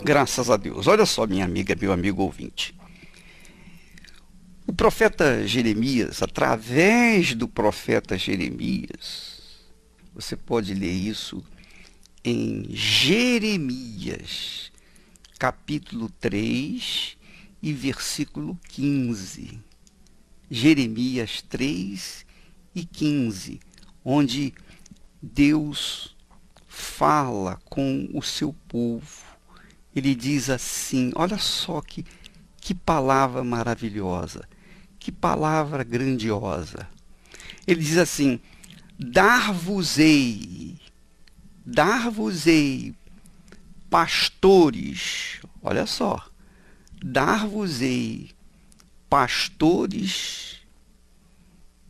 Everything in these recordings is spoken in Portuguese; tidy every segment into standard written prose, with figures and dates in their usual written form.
Graças a Deus. Olha só, minha amiga, meu amigo ouvinte. O profeta Jeremias, através do profeta Jeremias, você pode ler isso em Jeremias, capítulo 3 e versículo 15. Jeremias 3 e 15, onde Deus fala com o seu povo. Ele diz assim, olha só que palavra maravilhosa, que palavra grandiosa. Ele diz assim, dar-vos-ei pastores, olha só, dar-vos-ei pastores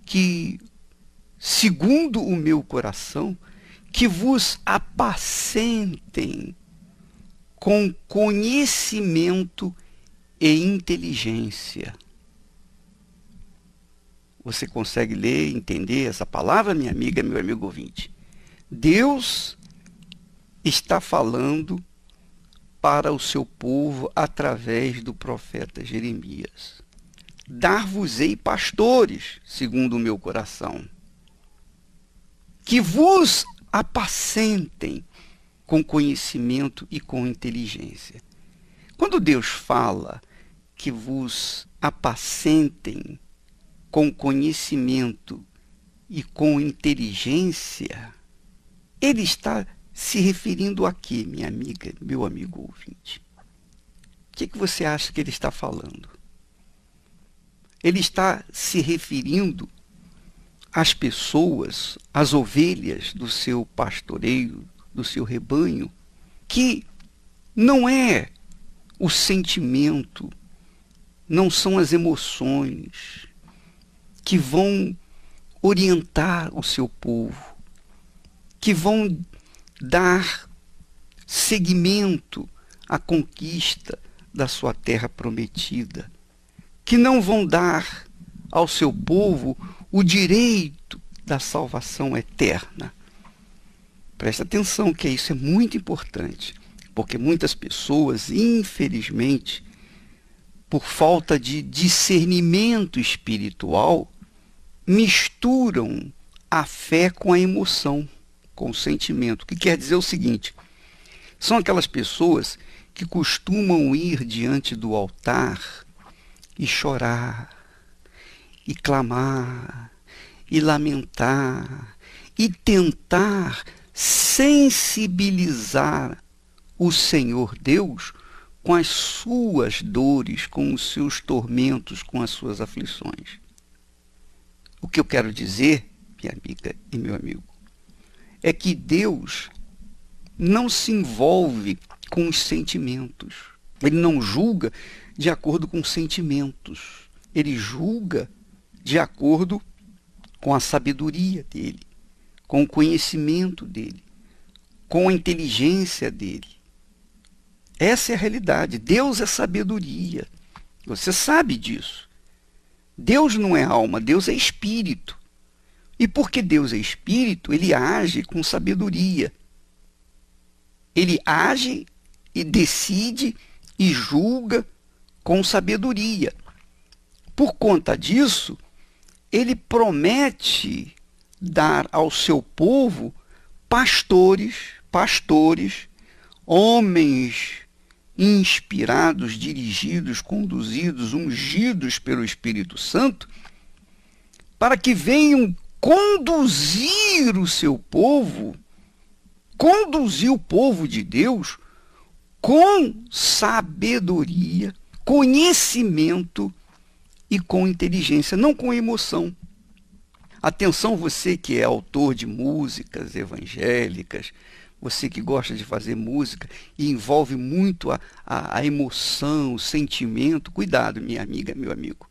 que, segundo o meu coração, que vos apacentem com conhecimento e inteligência. Você consegue ler e entender essa palavra, minha amiga, meu amigo ouvinte? Deus está falando para o seu povo através do profeta Jeremias. Dar-vos-ei pastores, segundo o meu coração, que vos apacentem com conhecimento e com inteligência. Quando Deus fala que vos apacentem com conhecimento e com inteligência, Ele está se referindo a quê, minha amiga, meu amigo ouvinte? O que você acha que Ele está falando? Ele está se referindo às pessoas, às ovelhas do seu pastoreio, do seu rebanho, que não é o sentimento, não são as emoções que vão orientar o seu povo, que vão dar seguimento à conquista da sua terra prometida, que não vão dar ao seu povo o direito da salvação eterna. Presta atenção que isso é muito importante, porque muitas pessoas, infelizmente, por falta de discernimento espiritual, misturam a fé com a emoção, com o sentimento. O que quer dizer o seguinte, são aquelas pessoas que costumam ir diante do altar e chorar, e clamar, e lamentar, e tentar sensibilizar o Senhor Deus com as suas dores, com os seus tormentos, com as suas aflições. O que eu quero dizer, minha amiga e meu amigo, é que Deus não se envolve com os sentimentos. Ele não julga de acordo com sentimentos. Ele julga de acordo com a sabedoria dele, com o conhecimento dele, com a inteligência dele. Essa é a realidade. Deus é sabedoria. Você sabe disso. Deus não é alma, Deus é espírito. E porque Deus é espírito, ele age com sabedoria. Ele age e decide e julga com sabedoria. Por conta disso, ele promete dar ao seu povo pastores, homens inspirados, dirigidos, conduzidos, ungidos pelo Espírito Santo, para que venham conduzir o seu povo, conduzir o povo de Deus com sabedoria, conhecimento e com inteligência, não com emoção. Atenção, você que é autor de músicas evangélicas, você que gosta de fazer música e envolve muito a emoção, o sentimento, cuidado, minha amiga, meu amigo.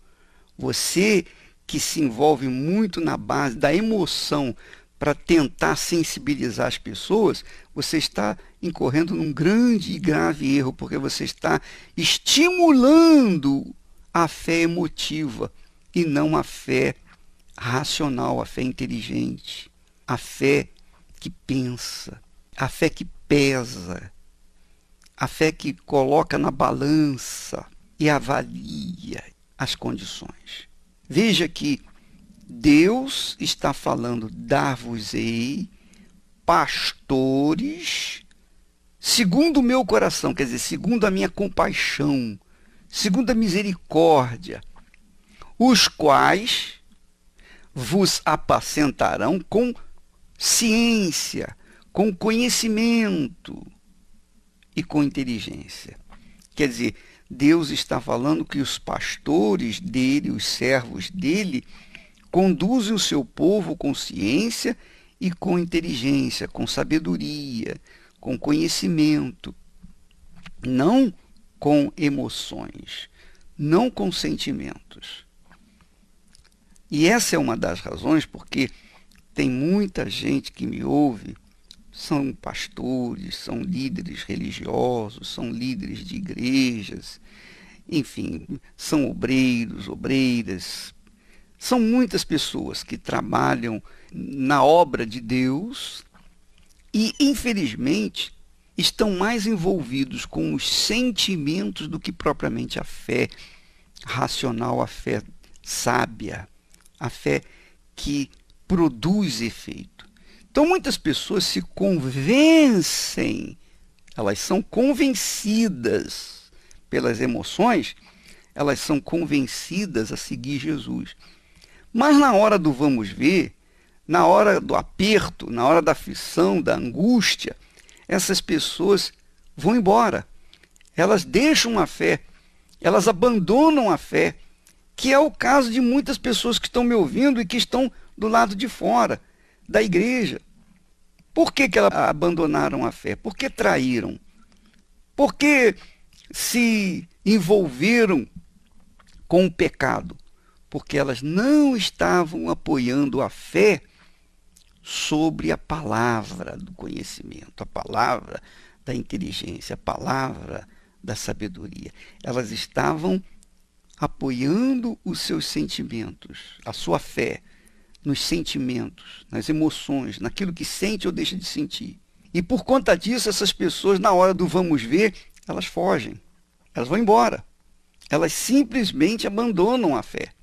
Você que se envolve muito na base da emoção para tentar sensibilizar as pessoas, você está incorrendo num grande e grave erro, porque você está estimulando a fé emotiva e não a fé racional, a fé inteligente, a fé que pensa, a fé que pesa, A fé que coloca na balança e avalia as condições. Veja que Deus está falando: dar-vos-ei pastores segundo o meu coração, quer dizer, segundo a minha compaixão, segundo a misericórdia, os quais vos apacentarão com ciência, com conhecimento e com inteligência. Quer dizer, Deus está falando que os pastores dele, os servos dele, conduzem o seu povo com ciência e com inteligência, com sabedoria, com conhecimento, não com emoções, não com sentimentos. E essa é uma das razões porque tem muita gente que me ouve, são pastores, são líderes religiosos, são líderes de igrejas, enfim, são obreiros, obreiras. São muitas pessoas que trabalham na obra de Deus e, infelizmente, estão mais envolvidos com os sentimentos do que propriamente a fé racional, a fé sábia, a fé que produz efeito. Então, muitas pessoas se convencem, elas são convencidas pelas emoções, elas são convencidas a seguir Jesus. Mas na hora do vamos ver, na hora do aperto, na hora da aflição, da angústia, essas pessoas vão embora. Elas deixam a fé, elas abandonam a fé, que é o caso de muitas pessoas que estão me ouvindo e que estão do lado de fora da igreja. Por que elas abandonaram a fé? Por que traíram? Por que se envolveram com o pecado? Porque elas não estavam apoiando a fé sobre a palavra do conhecimento, a palavra da inteligência, a palavra da sabedoria. Elas estavam apoiando os seus sentimentos, a sua fé, nos sentimentos, nas emoções, naquilo que sente ou deixa de sentir. E por conta disso, essas pessoas, na hora do vamos ver, elas fogem, elas vão embora. Elas simplesmente abandonam a fé,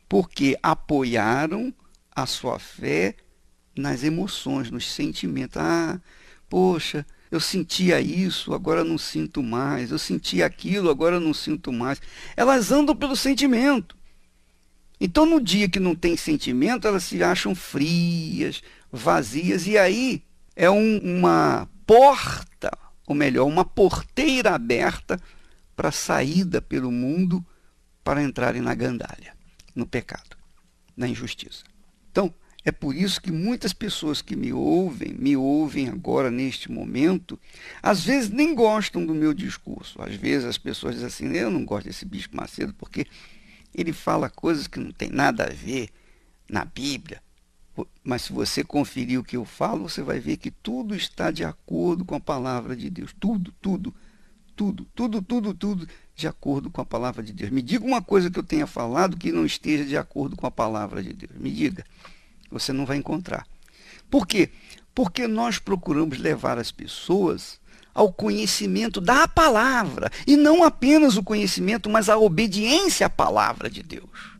porque apoiaram a sua fé nas emoções, nos sentimentos. Ah, poxa, eu sentia isso, agora não sinto mais. Eu sentia aquilo, agora não sinto mais. Elas andam pelo sentimento. Então, no dia que não tem sentimento, elas se acham frias, vazias, e aí é uma porta, ou melhor, uma porteira aberta para a saída pelo mundo, para entrarem na gandaia, no pecado, na injustiça. Então, é por isso que muitas pessoas que me ouvem agora neste momento, às vezes nem gostam do meu discurso. Às vezes as pessoas dizem assim: eu não gosto desse Bispo Macedo porque ele fala coisas que não tem nada a ver na Bíblia. Mas se você conferir o que eu falo, você vai ver que tudo está de acordo com a palavra de Deus. Tudo de acordo com a palavra de Deus. Me diga uma coisa que eu tenha falado que não esteja de acordo com a palavra de Deus. Me diga. Você não vai encontrar. Por quê? Porque nós procuramos levar as pessoas ao conhecimento da palavra, e não apenas o conhecimento, mas a obediência à palavra de Deus.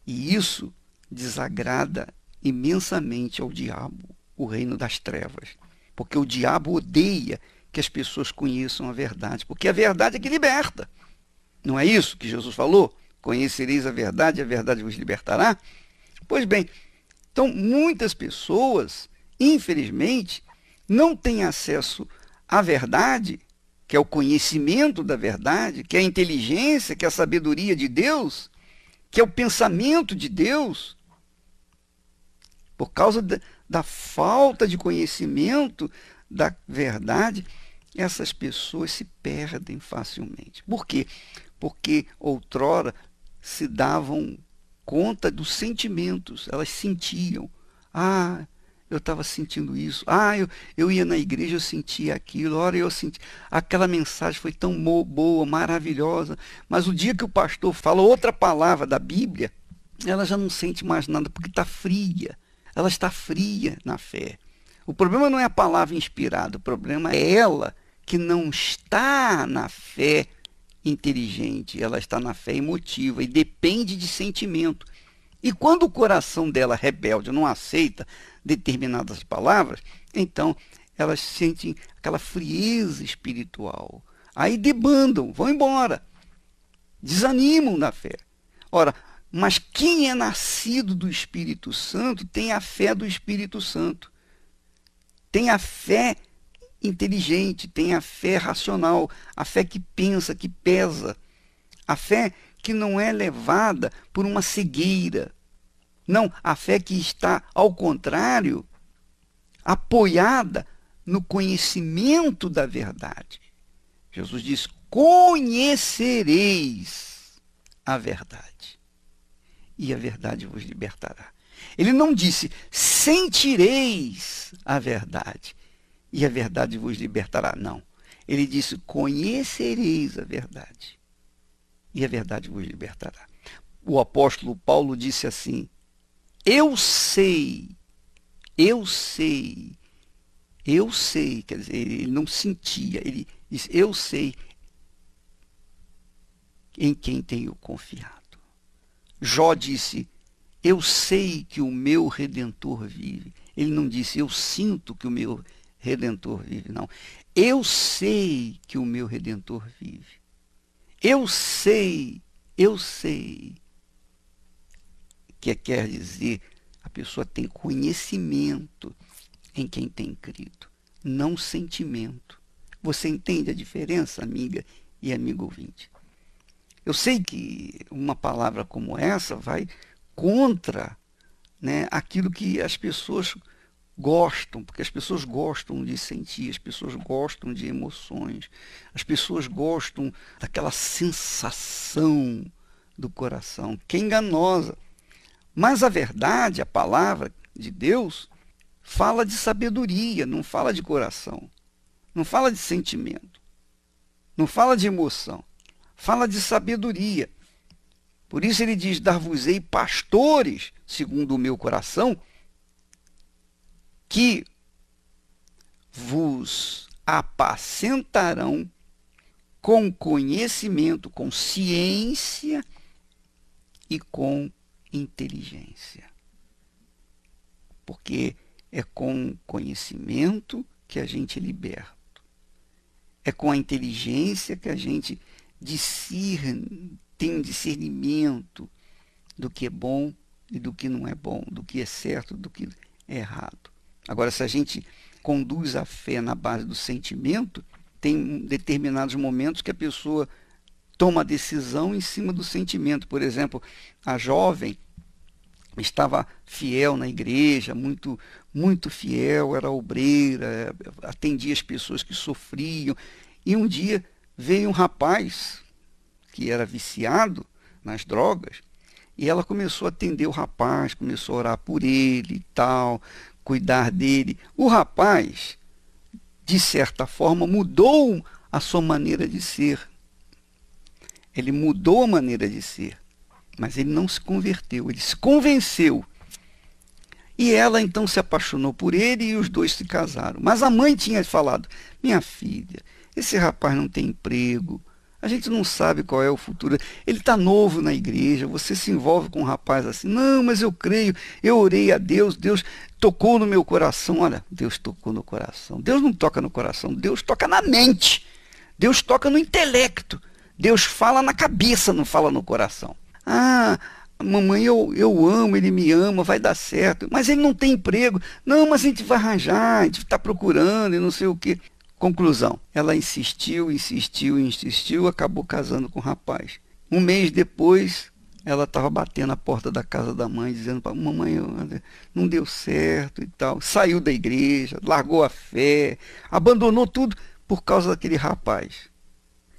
E isso desagrada imensamente ao diabo, o reino das trevas, porque o diabo odeia que as pessoas conheçam a verdade, porque a verdade é que liberta. Não é isso que Jesus falou? Conhecereis a verdade vos libertará? Pois bem, então muitas pessoas, infelizmente, não têm acesso à verdade, que é o conhecimento da verdade, que é a inteligência, que é a sabedoria de Deus, que é o pensamento de Deus. Por causa da falta de conhecimento da verdade, essas pessoas se perdem facilmente. Por quê? Porque outrora se davam conta dos sentimentos, elas sentiam. Ah, eu estava sentindo isso. Ah, eu ia na igreja, eu sentia aquilo. Ora, eu senti. Aquela mensagem foi tão boa, maravilhosa. Mas o dia que o pastor fala outra palavra da Bíblia, ela já não sente mais nada, porque está fria. Ela está fria na fé. O problema não é a palavra inspirada, o problema é ela que não está na fé inteligente, ela está na fé emotiva e depende de sentimento. E quando o coração dela rebelde não aceita determinadas palavras, então elas sentem aquela frieza espiritual. Aí debandam, vão embora, desanimam na fé. Ora, mas quem é nascido do Espírito Santo tem a fé do Espírito Santo. Tem a fé inteligente, tem a fé racional, a fé que pensa, que pesa, a fé que não é levada por uma cegueira. Não, a fé que está, ao contrário, apoiada no conhecimento da verdade. Jesus diz: conhecereis a verdade, e a verdade vos libertará. Ele não disse: sentireis a verdade, e a verdade vos libertará. Não. Ele disse: conhecereis a verdade, e a verdade vos libertará. O apóstolo Paulo disse assim: eu sei, quer dizer, ele não sentia, ele disse: eu sei em quem tenho confiado. Jó disse: eu sei que o meu Redentor vive. Ele não disse: eu sinto que o meu Redentor vive, não. Eu sei que o meu Redentor vive. Eu sei, que quer dizer, a pessoa tem conhecimento em quem tem crido, não sentimento. Você entende a diferença, amiga e amigo ouvinte? Eu sei que uma palavra como essa vai contra, né, aquilo que as pessoas gostam, porque as pessoas gostam de sentir, as pessoas gostam de emoções, as pessoas gostam daquela sensação do coração, que é enganosa. Mas a verdade, a palavra de Deus, fala de sabedoria, não fala de coração, não fala de sentimento, não fala de emoção, fala de sabedoria. Por isso ele diz: dar-vos-ei pastores, segundo o meu coração, que vos apacentarão com conhecimento, com ciência e com inteligência. Porque é com conhecimento que a gente é liberto. É com a inteligência que a gente tem um discernimento do que é bom e do que não é bom, do que é certo, do que é errado. Agora, se a gente conduz a fé na base do sentimento, tem determinados momentos que a pessoa toma a decisão em cima do sentimento. Por exemplo, a jovem estava fiel na igreja, muito fiel, era obreira, atendia as pessoas que sofriam. E um dia veio um rapaz que era viciado nas drogas, e ela começou a atender o rapaz, começou a orar por ele e tal, cuidar dele. O rapaz, de certa forma, mudou a sua maneira de ser. Ele mudou a maneira de ser, mas ele não se converteu, ele se convenceu. E ela então se apaixonou por ele e os dois se casaram. Mas a mãe tinha falado: minha filha, esse rapaz não tem emprego, a gente não sabe qual é o futuro, ele está novo na igreja, você se envolve com um rapaz assim. Não, mas eu creio, eu orei a Deus, Deus tocou no meu coração. Olha, Deus tocou no coração. Deus não toca no coração, Deus toca na mente, Deus toca no intelecto. Deus fala na cabeça, não fala no coração. Ah, mamãe, eu amo, ele me ama, vai dar certo. Mas ele não tem emprego. Não, mas a gente vai arranjar, a gente está procurando e não sei o quê. Conclusão, ela insistiu, acabou casando com o rapaz. Um mês depois, ela estava batendo a porta da casa da mãe, dizendo para a mamãe: não deu certo e tal. Saiu da igreja, largou a fé, abandonou tudo por causa daquele rapaz.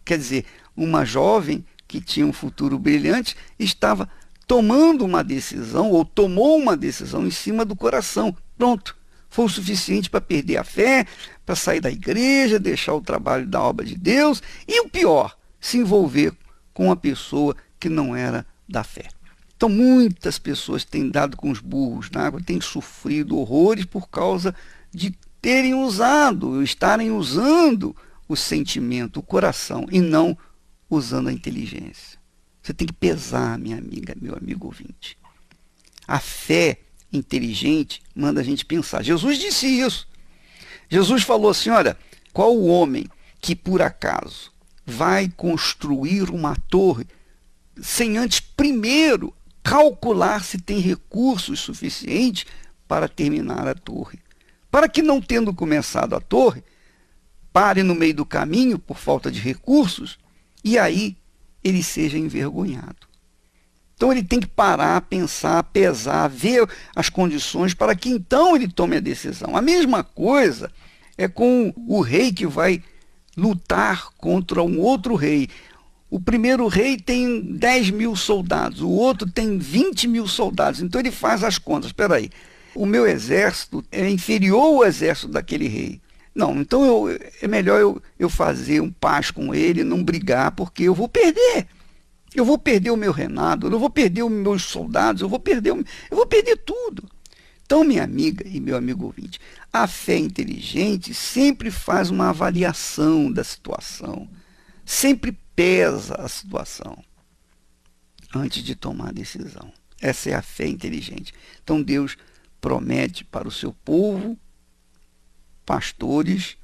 Quer dizer, uma jovem que tinha um futuro brilhante estava tomando uma decisão, ou tomou uma decisão em cima do coração. Pronto, foi o suficiente para perder a fé, para sair da igreja, deixar o trabalho da obra de Deus e, o pior, se envolver com uma pessoa que não era da fé. Então, muitas pessoas têm dado com os burros na água, têm sofrido horrores por causa de terem usado, estarem usando o sentimento, o coração, e não usando a inteligência. Você tem que pesar, minha amiga, meu amigo ouvinte. A fé inteligente manda a gente pensar. Jesus disse isso. Jesus falou assim, olha, qual o homem que por acaso vai construir uma torre sem antes primeiro calcular se tem recursos suficientes para terminar a torre? Para que, não tendo começado a torre, pare no meio do caminho por falta de recursos e aí ele seja envergonhado. Então ele tem que parar, pensar, pesar, ver as condições para que então ele tome a decisão. A mesma coisa é com o rei que vai lutar contra um outro rei. O primeiro rei tem 10.000 soldados, o outro tem 20.000 soldados. Então ele faz as contas. Espera aí, o meu exército é inferior ao exército daquele rei. Não, então é melhor eu fazer um paz com ele, não brigar, porque eu vou perder. Eu vou perder o meu reinado, eu vou perder os meus soldados, eu vou perder tudo. Então, minha amiga e meu amigo ouvinte, a fé inteligente sempre faz uma avaliação da situação, sempre pesa a situação antes de tomar a decisão. Essa é a fé inteligente. Então, Deus promete para o seu povo pastores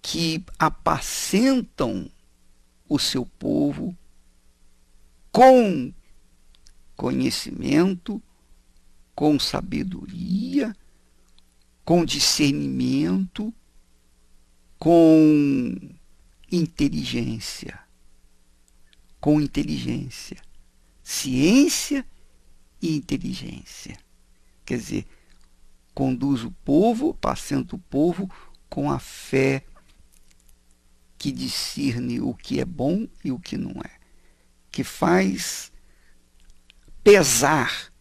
que apacentam o seu povo com conhecimento, com sabedoria, com discernimento, com inteligência. Com inteligência. Ciência e inteligência. Quer dizer, conduz o povo, apacenta o povo com a fé que discerne o que é bom e o que não é, que faz pesar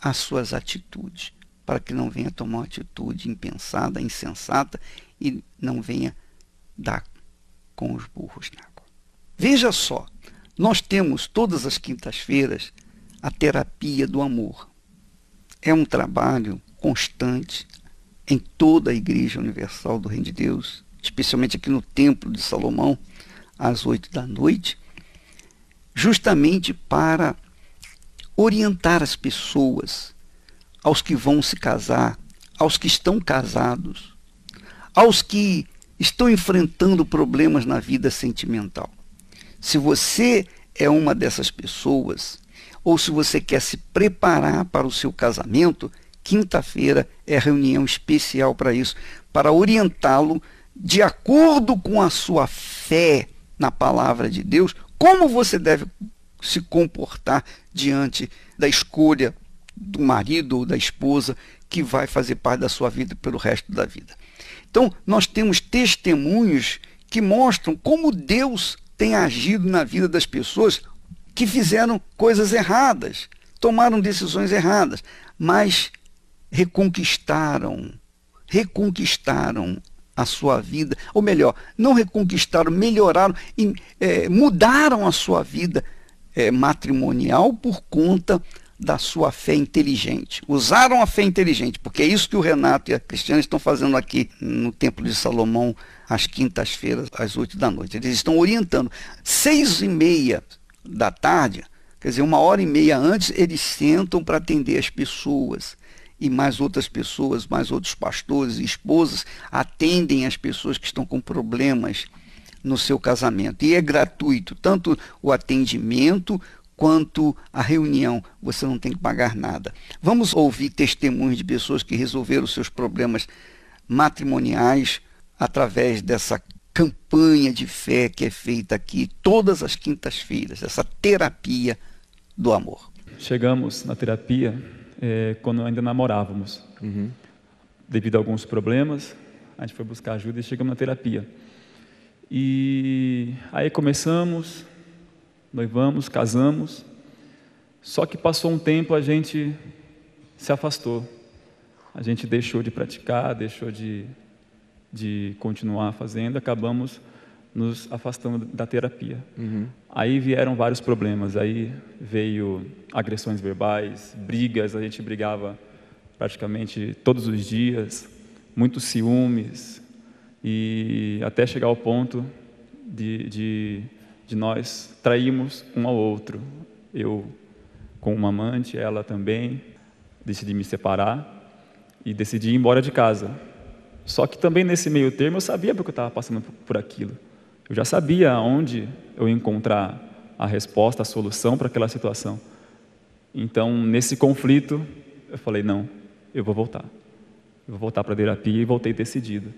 as suas atitudes, para que não venha tomar uma atitude impensada, insensata, e não venha dar com os burros na água. Veja só, nós temos todas as quintas-feiras a terapia do amor. É um trabalho constante em toda a Igreja Universal do Reino de Deus, especialmente aqui no Templo de Salomão, às 20h, justamente para orientar as pessoas, aos que vão se casar, aos que estão casados, aos que estão enfrentando problemas na vida sentimental. Se você é uma dessas pessoas, ou se você quer se preparar para o seu casamento, quinta-feira é reunião especial para isso, para orientá-lo de acordo com a sua fé na palavra de Deus, como você deve se comportar diante da escolha do marido ou da esposa que vai fazer parte da sua vida pelo resto da vida. Então, nós temos testemunhos que mostram como Deus tem agido na vida das pessoas que fizeram coisas erradas, tomaram decisões erradas, mas reconquistaram a sua vida, ou melhor, não reconquistaram, melhoraram, mudaram a sua vida matrimonial por conta da sua fé inteligente. Usaram a fé inteligente, porque é isso que o Renato e a Cristiane estão fazendo aqui no Templo de Salomão, às quintas-feiras, às 20h. Eles estão orientando. 6h30 da tarde, quer dizer, 1h30 antes, eles sentam para atender as pessoas. E mais outras pessoas, mais outros pastores e esposas atendem as pessoas que estão com problemas no seu casamento. E é gratuito, tanto o atendimento quanto a reunião. Você não tem que pagar nada. Vamos ouvir testemunhos de pessoas que resolveram seus problemas matrimoniais através dessa campanha de fé que é feita aqui todas as quintas-feiras, essa terapia do amor. Chegamos na terapia quando ainda namorávamos. Devido a alguns problemas, a gente foi buscar ajuda e chegamos na terapia. E aí começamos, noivamos, casamos, só que passou um tempo, a gente se afastou. A gente deixou de praticar, deixou de continuar fazendo, acabamos nos afastando da terapia. Aí vieram vários problemas, aí veio agressões verbais, brigas, a gente brigava praticamente todos os dias, muitos ciúmes, e até chegar ao ponto de nós trairmos um ao outro. Eu com uma amante, ela também, decidi me separar e decidi ir embora de casa. Só que também nesse meio termo eu sabia porque eu estava passando por aquilo. Eu já sabia onde eu ia encontrar a resposta, a solução para aquela situação. Então, nesse conflito, eu falei, não, eu vou voltar. Eu vou voltar para a terapia e voltei decidido.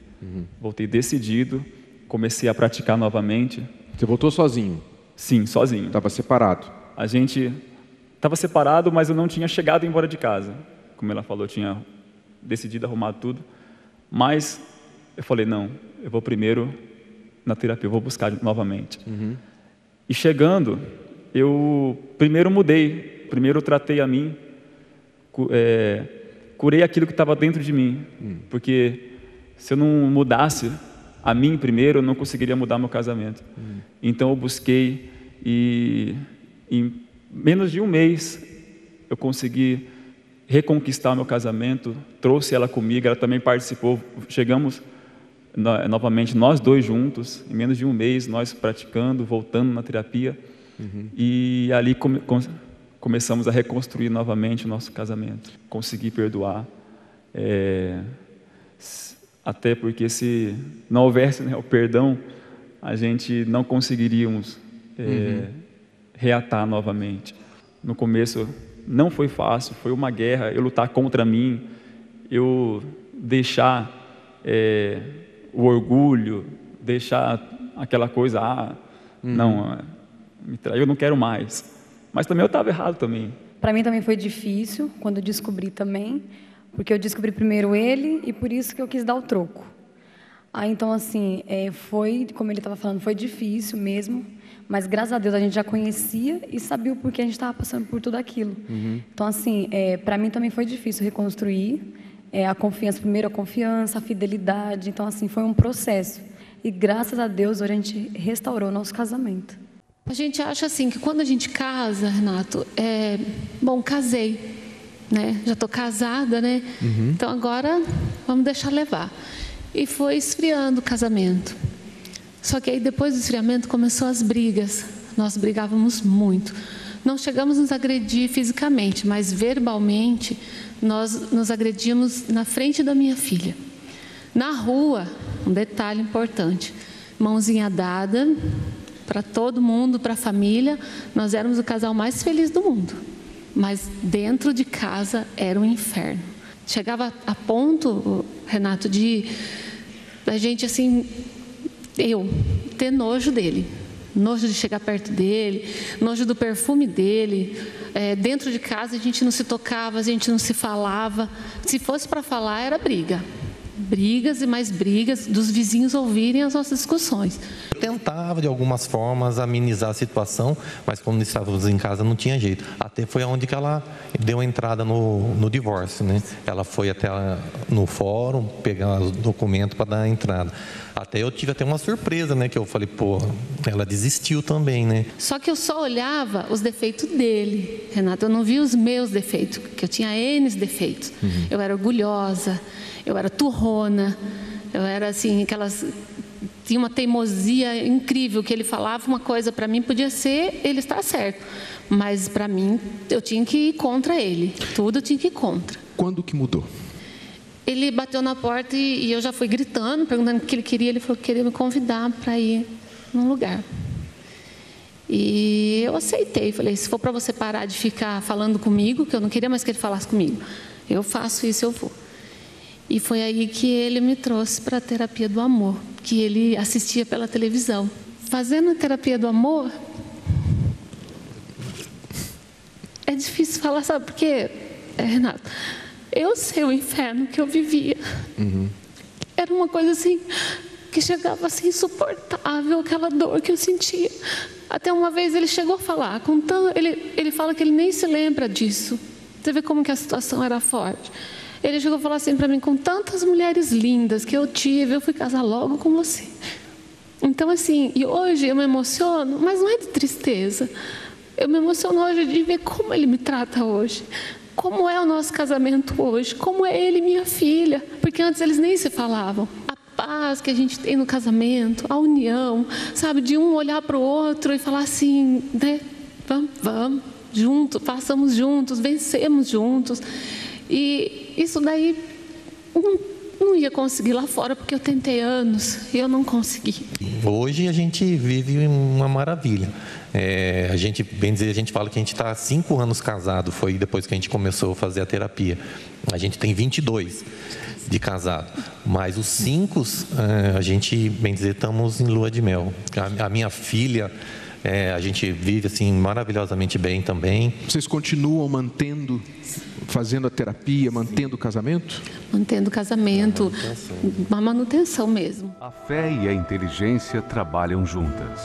Voltei decidido, comecei a praticar novamente. Você voltou sozinho? Sim, sozinho. Estava separado? A gente estava separado, mas eu não tinha chegado embora de casa. Como ela falou, eu tinha decidido arrumar tudo. Mas eu falei, não, eu vou primeiro na terapia, eu vou buscar novamente. E chegando, eu primeiro mudei, primeiro tratei a mim, curei aquilo que estava dentro de mim. Porque se eu não mudasse a mim primeiro, eu não conseguiria mudar meu casamento. Então eu busquei e em menos de um mês eu consegui reconquistar meu casamento, trouxe ela comigo, ela também participou, chegamos novamente nós dois juntos, em menos de um mês, nós praticando, voltando na terapia, e ali começamos a reconstruir novamente o nosso casamento, consegui perdoar, até porque se não houvesse, né, o perdão, a gente não conseguiríamos reatar novamente. No começo não foi fácil, foi uma guerra, eu lutar contra mim, eu deixar o orgulho, deixar aquela coisa, não, me traiu, eu não quero mais. Mas também eu estava errado também. Para mim também foi difícil, quando eu descobri também, porque eu descobri primeiro ele e por isso que eu quis dar o troco. Aí então assim, foi, como ele estava falando, foi difícil mesmo, mas graças a Deus a gente já conhecia e sabia o porquê a gente estava passando por tudo aquilo. Então assim, para mim também foi difícil reconstruir a confiança, primeiro a confiança, a fidelidade, então assim, foi um processo. E graças a Deus hoje a gente restaurou o nosso casamento. A gente acha assim que quando a gente casa, Renato, bom, casei, né? Já estou casada, né? Então agora vamos deixar levar. E foi esfriando o casamento. Só que aí depois do esfriamento começou as brigas. Nós brigávamos muito. Não chegamos a nos agredir fisicamente, mas verbalmente nós nos agredimos na frente da minha filha. Na rua, um detalhe importante, mãozinha dada para todo mundo, para a família, nós éramos o casal mais feliz do mundo. Mas dentro de casa era um inferno. Chegava a ponto, Renato, da gente assim, eu ter nojo dele, nojo de chegar perto dele, nojo do perfume dele. Dentro de casa a gente não se tocava, a gente não se falava. Se fosse para falar era briga. Brigas e mais brigas, dos vizinhos ouvirem as nossas discussões. Eu tentava de algumas formas amenizar a situação, mas quando estávamos em casa não tinha jeito. Até foi onde que ela deu entrada no divórcio, né? Ela foi até no fórum pegar os documentos para dar a entrada. Até eu tive até uma surpresa, né? Que eu falei, pô, ela desistiu também, né? Só que eu só olhava os defeitos dele, Renato. Eu não via os meus defeitos, porque eu tinha N defeitos. Eu era orgulhosa, eu era turrona, eu era assim, tinha uma teimosia incrível, que ele falava uma coisa para mim, podia ser ele estar certo, mas para mim eu tinha que ir contra ele, tudo eu tinha que ir contra. Quando que mudou? Ele bateu na porta e eu já fui gritando, perguntando o que ele queria. Ele falou que queria me convidar para ir num lugar. E eu aceitei, falei, se for para você parar de ficar falando comigo, que eu não queria mais que ele falasse comigo, eu faço isso, eu vou. E foi aí que ele me trouxe para a terapia do amor, que ele assistia pela televisão. Fazendo a terapia do amor, é difícil falar, sabe por quê, Renato? Eu sei o inferno que eu vivia. Era uma coisa assim, que chegava a ser insuportável, aquela dor que eu sentia. Até uma vez ele chegou a falar, ele fala que ele nem se lembra disso. Você vê como que a situação era forte. Ele chegou a falar assim para mim, com tantas mulheres lindas que eu tive, eu fui casar logo com você. Então assim, e hoje eu me emociono, mas não é de tristeza. Eu me emociono hoje de ver como ele me trata hoje. Como é o nosso casamento hoje, como é ele e minha filha. Porque antes eles nem se falavam. paz que a gente tem no casamento, a união, sabe, de um olhar para o outro e falar assim, né, vamos juntos, passamos juntos, vencemos juntos. E isso daí não ia conseguir lá fora, porque eu tentei anos e eu não consegui. Hoje a gente vive uma maravilha. A gente, bem dizer, a gente fala que a gente está há 5 anos casado, foi depois que a gente começou a fazer a terapia. A gente tem 22 de casado, mas os 5, a gente, bem dizer, estamos em lua de mel. A minha filha, a gente vive assim maravilhosamente bem também. Vocês continuam fazendo a terapia, mantendo o casamento? Mantendo o casamento, uma manutenção mesmo. A fé e a inteligência trabalham juntas.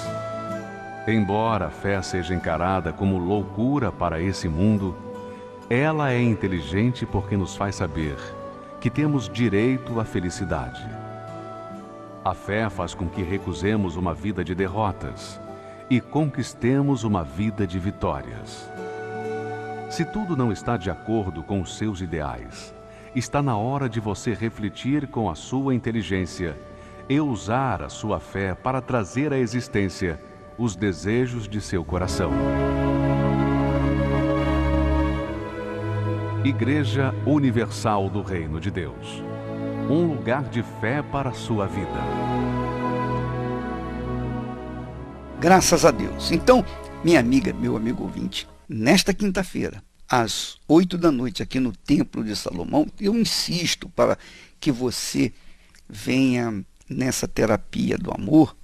Embora a fé seja encarada como loucura para esse mundo, ela é inteligente porque nos faz saber que temos direito à felicidade. A fé faz com que recusemos uma vida de derrotas e conquistemos uma vida de vitórias. Se tudo não está de acordo com os seus ideais, está na hora de você refletir com a sua inteligência e usar a sua fé para trazer à existência os desejos de seu coração. Igreja Universal do Reino de Deus. Um lugar de fé para a sua vida. Graças a Deus. Então, minha amiga, meu amigo ouvinte, nesta quinta-feira, às 8 da noite, aqui no Templo de Salomão, eu insisto para que você venha nessa terapia do amor.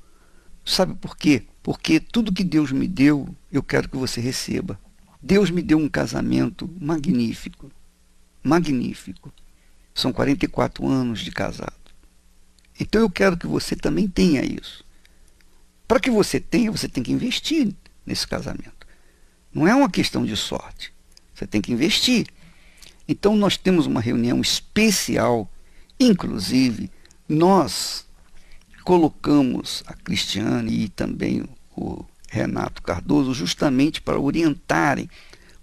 Sabe por quê? Porque tudo que Deus me deu, eu quero que você receba. Deus me deu um casamento magnífico. Magnífico. São 44 anos de casado. Então eu quero que você também tenha isso. Para que você tenha, você tem que investir nesse casamento. Não é uma questão de sorte. Você tem que investir. Então nós temos uma reunião especial. Inclusive, nós colocamos a Cristiane e também o Renato Cardoso justamente para orientarem,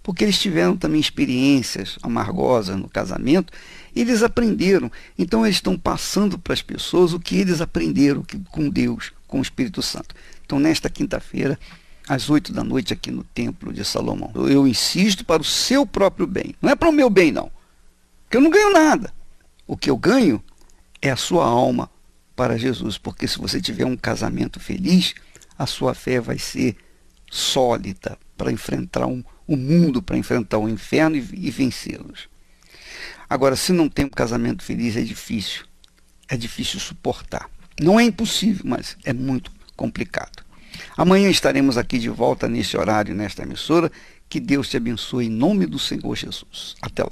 porque eles tiveram também experiências amargosas no casamento, e eles aprenderam. Então eles estão passando para as pessoas o que eles aprenderam com Deus, com o Espírito Santo. Então nesta quinta-feira, às 8 da noite, aqui no Templo de Salomão, eu insisto para o seu próprio bem. Não é para o meu bem, não. Porque eu não ganho nada. O que eu ganho é a sua alma para Jesus. Porque se você tiver um casamento feliz, a sua fé vai ser sólida para enfrentar o mundo, para enfrentar o inferno e vencê-los. Agora, se não tem um casamento feliz, é difícil. É difícil suportar. Não é impossível, mas é muito complicado. Amanhã estaremos aqui de volta nesse horário, nesta emissora. Que Deus te abençoe em nome do Senhor Jesus. Até lá.